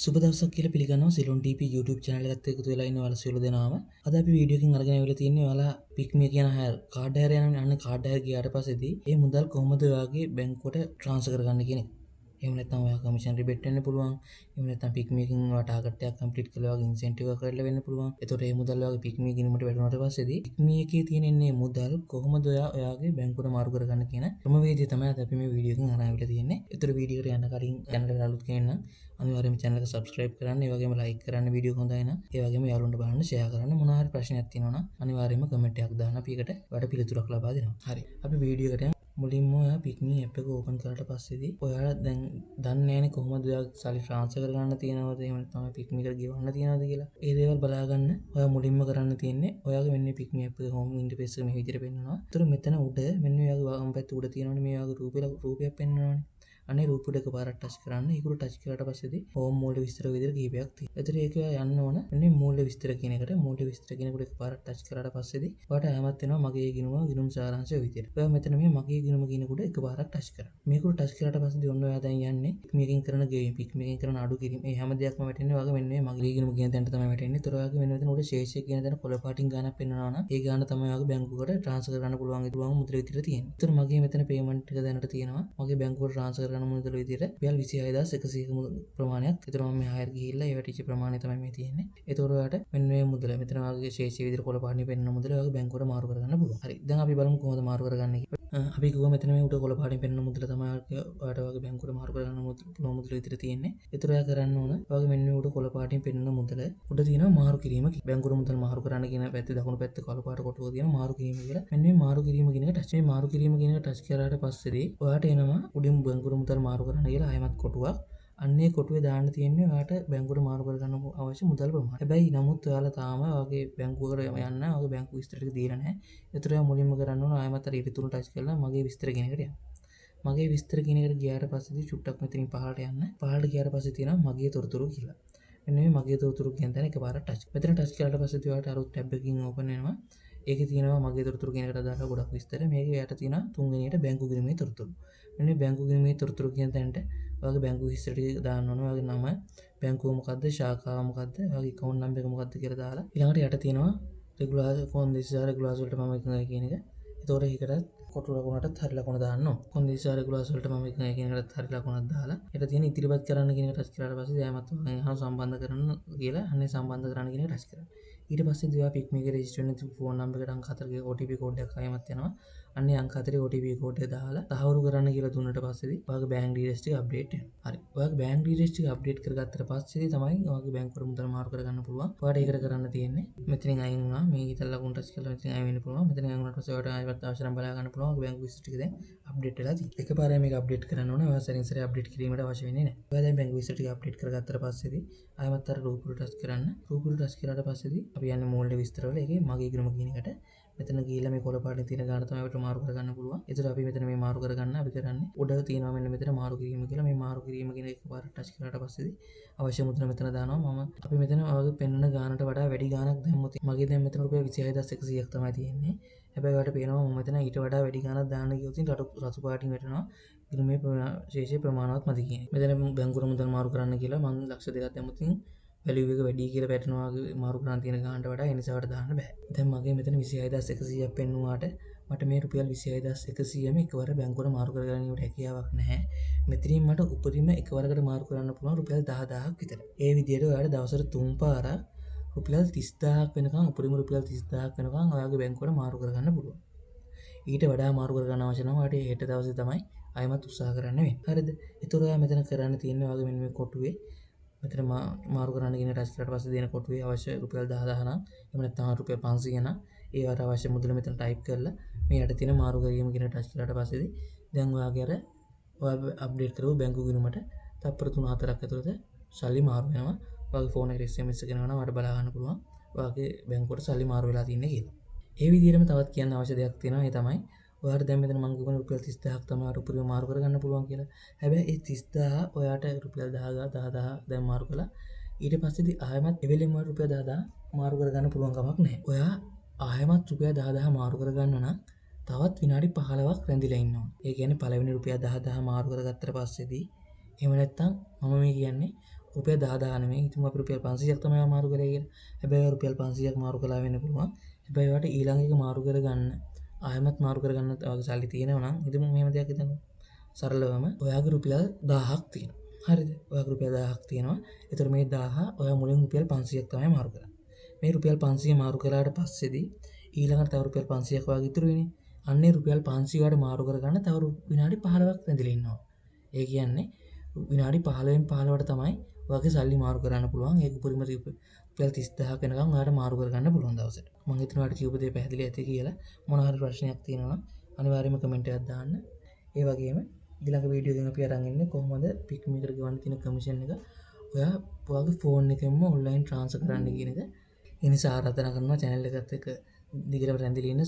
සුබ දවසක් කියලා පිළිගන්නවා සිලොන් TP YouTube channel එකත් එක්ක එකතු වෙලා ඉන්න ඔයාලා සියලු දෙනාම. අද අපි වීඩියෝ එකකින් අරගෙන ආවිල්ලා තින්නේ ඔයාලා පික්මේ කියන කාඩ් හයර යන අන්න කාඩ් හයර ගියාට පස්සේදී මේ මුදල් කොහොමද ඔයාගේ බැංකුවට ට්‍රාන්ස්ෆර් කරගන්න කියන එක. එහෙම නැත්නම් ඔයා කමිෂන් රිබේට් වෙන්න පුළුවන්. එහෙම නැත්නම් පික්මේකින් ඔයා ටාගට් එකක් කම්ප්ලීට් කළා වගේ ඉන්සෙන්ටිව් එකක් කරලා වෙන්න පුළුවන්. ඒතකොට මේ මුදල් ඔයාගේ පික්මේ ගිණුමට වැටුණාට පස්සේදී පික්මේ එකේ තියෙන මුදල් කොහොමද ඔයාගේ බැංකුවට මාරු කරගන්න කියන ක්‍රමවේදය තමයි අද අපි මේ වීඩියෝ එකකින් අරන් ආවිල්ලා තින්නේ. ඒතර වීඩියෝ එකට යන්න කලින් channel එකට අලුත් කෙනෙක් නම් අනිවාර්යයෙන්ම channel එක subscribe කරන්න, ඒ වගේම like කරන්න වීඩියෝ හොඳයි නම්, ඒ වගේම යාළුවන්ට බලන්න share කරන්න. මොනවා හරි ප්‍රශ්නයක් තියෙනවා නම් අනිවාර්යයෙන්ම comment එකක් දාන්න. අපි ඒකට වැඩ පිළිතුරක් ලබා දෙනවා. හරි. අපි වීඩියෝ එකට මුලින්ම ඔයා පික්මී app එක open කරලා පස්සේදී ඔයාලා දැන් දන්නේ නැහැනේ කොහොමද ඔයා සල්ලි transfer කරගන්න තියෙනවද එහෙම නැත්නම් පික්මී එකට ගෙවන්න තියෙනවද කියලා. ඒ දේවල් බලාගන්න ඔයා මුලින්ම කරන්න තියෙන්නේ ඔයාගේ මෙන්න පික්මී app එක home interface එක මේ විදිහට පෙන්නනවා. ඒතර මෙතන උඩ මෙන්න ඔයාගේ වම් පැත්තේ උඩ තියෙනවනේ මේ ඔයාගේ රූපයක් පෙන්නනවානේ. අනේ රූපෙට එකපාරක් ටච් කරන්න. ඒකට ටච් කරාට පස්සේදී හෝම් මූල්‍ය විස්තර විදිහට කීපයක් තියෙනවා. ඒතර ඒක යන්න ඕන. මෙන්න මූල්‍ය විස්තර කියන එකට මූල්‍ය විස්තර කියනකොට එකපාරක් ටච් කරාට පස්සේදී ඔයාලට ආමත් වෙනවා මගේ ගිණුම සාරාංශය විදිහට. ඔයා මෙතන මේ මගේ ගිණුම කියනකොට එකපාරක් ටච් කරන්න. මේකට ටච් කරාට පස්සේදී ඔන්න ඔයා දැන් යන්නේ මේකෙන් කරන ගෙවීම, මේකෙන් කරන අඩු කිරීම. මේ හැම දෙයක්ම වැටෙන්නේ ඔයාගේ මෙන්න මේ මගේ ගිණුම කියන තැනට තමයි වැටෙන්නේ. ඒතර ඔයාගේ මෙන්න මෙතන උඩ ශේෂය කියන තැන කොළ පාටින් ගානක් පෙන්වනවා නම් ඒ ගාන තමයි ඔයාගේ බැංකුවකට ට්‍රාන්ස්ෆර් කරන්න පුළුවන් මුදල විදිහට තියෙන්නේ. ඒතර මගේ මෙතන පේමන්ට් එක දැනට තියෙනවා. මගේ බැංකුවට ට්‍රාන්ස්ෆර් කරන මුදල විදිහට රුපියල් 26100 ප්‍රමාණයක්. ඒතර මම මේ හයර් ගිහිල්ලා ඒ වැටිච්ච ප්‍රමාණය තමයි මේ තියෙන්නේ. ඒතකොට ඔයාලට මෙන්න මේ මුදල මෙතන ඔයාගේ ශේෂය විදිහට කොළ පාටින් පෙන්වන මුදල ඔයාගේ බැංකුවට මාරු කරගන්න පුළුවන්. හරි. දැන් අපි බලමු කොහොමද මාරු කරගන්නේ කියලා. අපි කිව්වා මෙතන මේ උඩ කොළ පාටින් පෙන්වන මුදල තමයි ඔයාලට ඔයාගේ බැංකුවට මාරු කරගන්න පුළුවන් මුදල විදිහට තියෙන්නේ. ඒතර ඔයා කරන්න ඕන ඔයාගේ මෙන්න මේ උඩ කොළ පාටින් පෙන්වන මුදල උඩ තියෙනවා මාරු කිරීම. බැංකුවට මුදල් මාරු කරන්න කියන පැත්තේ දකුණු පැත්තේ කොළ පාට කොටුව තියෙනවා මාරු කිරීම කියලා. මෙන්න මේ මාරු කිරීම කියන එක ටච් මේ මාරු කිරීම කියන එක ටච් කරාට පස්සේදී ඔයාලට එනවා උඩින් බැංකුවට මුදල් මාරු කරන්න කියලා ආයමත් කොටුවක්. අන්නේ කොටුවේ දාන්න තියෙන්නේ ඔයාලට බැංකුවට මාරු කරගන්න අවශ්‍ය මුදල් ප්‍රමාණය. හැබැයි නමුත් ඔයාලා තාම ඔයාගේ බැංකුවකට යන්න ඔයාගේ බැංකු විස්තර ටික දීලා නැහැ. ඒතර ඔයා මුලින්ම කරන්න ඕන ආයමත් අර ඉරිතුරු ටච් කරලා මගේ විස්තර කියන එකට යන්න. මගේ විස්තර කියන එකට ගියාට පස්සේදී චුට්ටක් මෙතනින් පහළට යන්න. පහළට ගියාට පස්සේ තියෙනවා මගේ තොරතුරු කියලා. මෙන්න මේ මගේ තොරතුරු කියන තැන එකපාරට ටච්. මෙතන ටච් කරලා පස්සේ ඔයාලට අර ටැබ් එකකින් ඕපන් වෙනවා. ඒකේ තියෙනවා මගේ තොරතුරු කියන එකට දාලා ගොඩක් විස්තර. මේකේ යට තියෙනවා තුන්වෙනියට බැංකු ගිණුමේ තොරතුරු. මෙන්න මේ බැංකු ගිණුමේ තොරතුරු කියන තැනට ඔයාගේ බැංකු හිස්ටරි ටික දාන්න ඕන. ඔයාගේ නම, බැංකුව මොකද්ද, ශාඛාව මොකද්ද, ඔයාගේ account number එක මොකද්ද කියලා දාලා ඊළඟට යට තියෙනවා රෙගුලාර් කොන්දේසි රෙගුලාර්ස් වලට මම එකඟයි කියන එක. ඒතකොට ඒකට කොටු ලකුණටත් හරි ලකුණ දාන්න ඕන. කොන්දේසි රෙගුලාර්ස් වලට මම එකඟයි කියන එකටත් හරි ලකුණක් දාලා යට තියෙන ඉදිරිපත් කරන්න කියන එක ටච් කරාට පස්සේ දැන් මම සම්බන්ධ කරන්න කියලා අන්නේ සම්බන්ධ කරන්න කියන එක ටච් කරා. ඊට පස්සේ දිවා පික්මේක රෙජිස්ටර් වෙන ෆෝන් නම්බර් එකට අංක 4ක OTP කෝඩ් එකක් ආයෙමත් යනවා. අන්නේ අංක 4 OTP කෝඩ් එක දාලා තහවුරු කරන්න කියලා දුන්නට පස්සේදී ඔයාගේ බැංක් ඩීටේල්ස් ටික අප්ඩේට් වෙනවා. හරි. ඔයාගේ බැංක් ඩීටේල්ස් ටික අප්ඩේට් කරගත්තට පස්සේදී තමයි ඔයාගේ බැංකුවට මුදල් මාරු කරගන්න පුළුවන්. ඔයාලට ඒකට කරන්න තියෙන්නේ මෙතනින් අයින් වුණා. මේ ඉතල ලකුණු ටච් කරලා මෙතනින් අයින් වෙන්න පුළුවන්. මෙතනින් අයින් වුණාට පස්සේ ඔයාලට ආයෙත් අවශ්‍ය නම් බලා ගන්න පුළුවන්. ඔයාගේ බැංකු විස්තර ටික දැන් අප්ඩේට් වෙලා තියෙනවා. එකපාරයි මේක අප්ඩේට් කරන්න ඕනේ. ඔයා සැරින් සැරේ අප්ඩේට් කිරීමට අවශ්‍ය වෙන්නේ නැහැ. ඔයා දැන් බැංකු විස්තර ටික අප්ඩේට් කරගත්තට පස්සේදී ආයෙත් අර රූපුර ටච් කරන්න. රූපුර ටච් කරාට පස්සේදී අපි යන්නේ මූල්‍ය විස්තරවල. ඒකේ මගේ ගිණුම කියන එකට මෙතන ගිහිල්ලා මේ කොළ පාටින් තියෙන ගාන තමයි අපිට මාරු කරගන්න පුළුවන්. ඒතර අපි මෙතන මේ මාරු කරගන්න අපි කරන්නේ උඩ තියෙනවා මෙන්න මෙතන මාරු කිරීම කියලා. මේ මාරු කිරීම කියන එකපාරට ටච් කරාට පස්සේදී අවශ්‍ය මුදල මෙතන දානවා. අපි මෙතන ඔයාගේ පෙන්වන ගානට වඩා වැඩි ගානක් දැම්මොත් මගේ දැන් මෙතන රුපියල් 26100ක් තමයි තියෙන්නේ. හැබැයි ඔයාලට පේනවා මම මෙතන ඊට වඩා වැඩි ගානක් දාන්න ගියොත් රතු පාටින් වැටෙනවා. ගිණුමේ ශේෂය ප්‍රමාණවත් මදි කියන්නේ. මෙතන බැංකුවට මුදල් මාරු කරන්න කියලා මම ලක්ෂ 2ක් දැම්මොත් වැලියු එක වැඩි කියලා වැටෙනවා මාරු කරන් තියෙන ගානට වඩා. ඒ නිසා වට දාන්න බෑ. දැන් මගේ මෙතන 26100ක් පෙන්නුවාට මට මේ රුපියල් 26100ම එකවර බැංකුවට මාරු කරගන්නට හැකියාවක් නැහැ. මෙතනින් මට උපරිම එකවරකට මාරු කරන්න පුළුවන් රුපියල් 10000ක් විතර. ඒ විදිහට ඔයාලට දවසට 3 පාරක් රුපියල් 30000ක් වෙනකන් උපරිම රුපියල් 30000ක් වෙනකන් ඔයාගේ බැංකුවට මාරු කරගන්න පුළුවන්. ඊට වඩා මාරු කරගන්න අවශ්‍ය නම් ඔයාලට හෙට දවසේ තමයි ආයෙමත් උත්සාහ කරන්න වෙන්නේ. හරිද? ඒතර ඔයා මෙතන කරන්න තියෙන්නේ ඔයාගේ මෙන්න මේ කොටුවේ මෙතන මාරු කරන්න කියන ටච් කරලා පස්සේ දෙන කොටුවේ අවශ්‍ය රුපියල් 10000 නම් එහෙම නැත්නම් රුපියල් 500 නම් ඒවට අවශ්‍ය මුදල මෙතන ටයිප් කරලා මේ යට තියෙන මාරු කිරීම කියන ටච් කරලාට පස්සේදී දැන් ඔයාගේ අර ඔයා අප්ඩේට් කරපු බැංකු ගිණුමට තත්පර 3-4ක් ඇතුළත සල්ලි මාරු වෙනවා. ඔයාගේ ෆෝන් එකට SMS එක එනවා නම් ඔයාලට බලා ගන්න පුළුවන් ඔයාගේ බැංකුවට සල්ලි මාරු වෙලා තියෙන්නේ කියලා. ඒ විදිහටම තවත් කියන්න අවශ්‍ය දෙයක් තියෙනවා. ඒ තමයි ඔයාලට දැන් මෙතන මම කිව්වනේ රුපියල් 30000ක් තමයි ඔයාලට උපරිම මාරු කරගන්න පුළුවන් කියලා. හැබැයි ඒ 30000 ඔයාලට රුපියල් 10000 දැන් මාරු කළා. ඊට පස්සේදී ආයෙමත් එවෙලෙම ඔයාලට රුපියල් 10000 මාරු කරගන්න පුළුවන් කමක් නැහැ. ඔයා ආයෙමත් රුපියල් 10000 මාරු කරගන්න නම් තවත් විනාඩි 15ක් රැඳිලා ඉන්න ඕනේ. ඒ කියන්නේ පළවෙනි රුපියල් 10000 මාරු කරගත්තට පස්සේදී එහෙම නැත්නම් මම මේ කියන්නේ රුපියල් 10 නෙමෙයි. ඉතින් අපි රුපියල් 500ක් තමයි මාරු කරේ කියලා. හැබැයි රුපියල් 500ක් මාරු කළා වෙන්න පුළුවන්. හැබැයි ඔයාලට ඊළඟ එක මාරු කරගන්න ආයෙමත් මාරු කරගන්න වගේ සල්ලි තියෙනවා නම් ඉතින් මෙහෙම දෙයක් හිතන්න. සරලවම ඔයාගේ රුපියල් 1000ක් තියෙනවා. හරිද? ඔයාගේ රුපියල් 1000ක් තියෙනවා. ඒතර මේ 1000 ඔයා මුලින් රුපියල් 500ක් තමයි මාරු කරන්නේ. මේ රුපියල් 500 මාරු කළාට පස්සේදී ඊළඟට තව රුපියල් 500ක් වගේ ඉතුරු වෙන්නේ. අන්නේ රුපියල් 500 වලට මාරු කරගන්න තව විනාඩි 15ක් රැඳිලා ඉන්නවා. ඒ කියන්නේ විනාඩි 15න් 15ට තමයි ඔයාගේ සල්ලි මාරු කරන්න පුළුවන්. ඒක උපරිම රුපියල් 30000ක වෙනකම් ඔයාලට මාරු කරගන්න පුළුවන් දවසට. මම හිතනවා ඔයාලට කියපු දේ පැහැදිලි ඇති කියලා. මොන හරි ප්‍රශ්නයක් තියෙනවා නම් අනිවාර්යයෙන්ම කමෙන්ට් එකක් දාන්න. ඒ වගේම ඊළඟ වීඩියෝ එකෙන් අපි අරන් ඉන්නේ කොහොමද පික්මි එකට ගෙවන්න තියෙන කමිෂන් එක ඔයාගේ ෆෝන් එකෙන්ම ඔන්ලයින් ට්‍රාන්ස්ෆර් කරන්න කියන එක. ඒ නිසා ආරාධනා කරනවා channel එකත් එක්ක දිගටම රැඳිලා ඉන්න.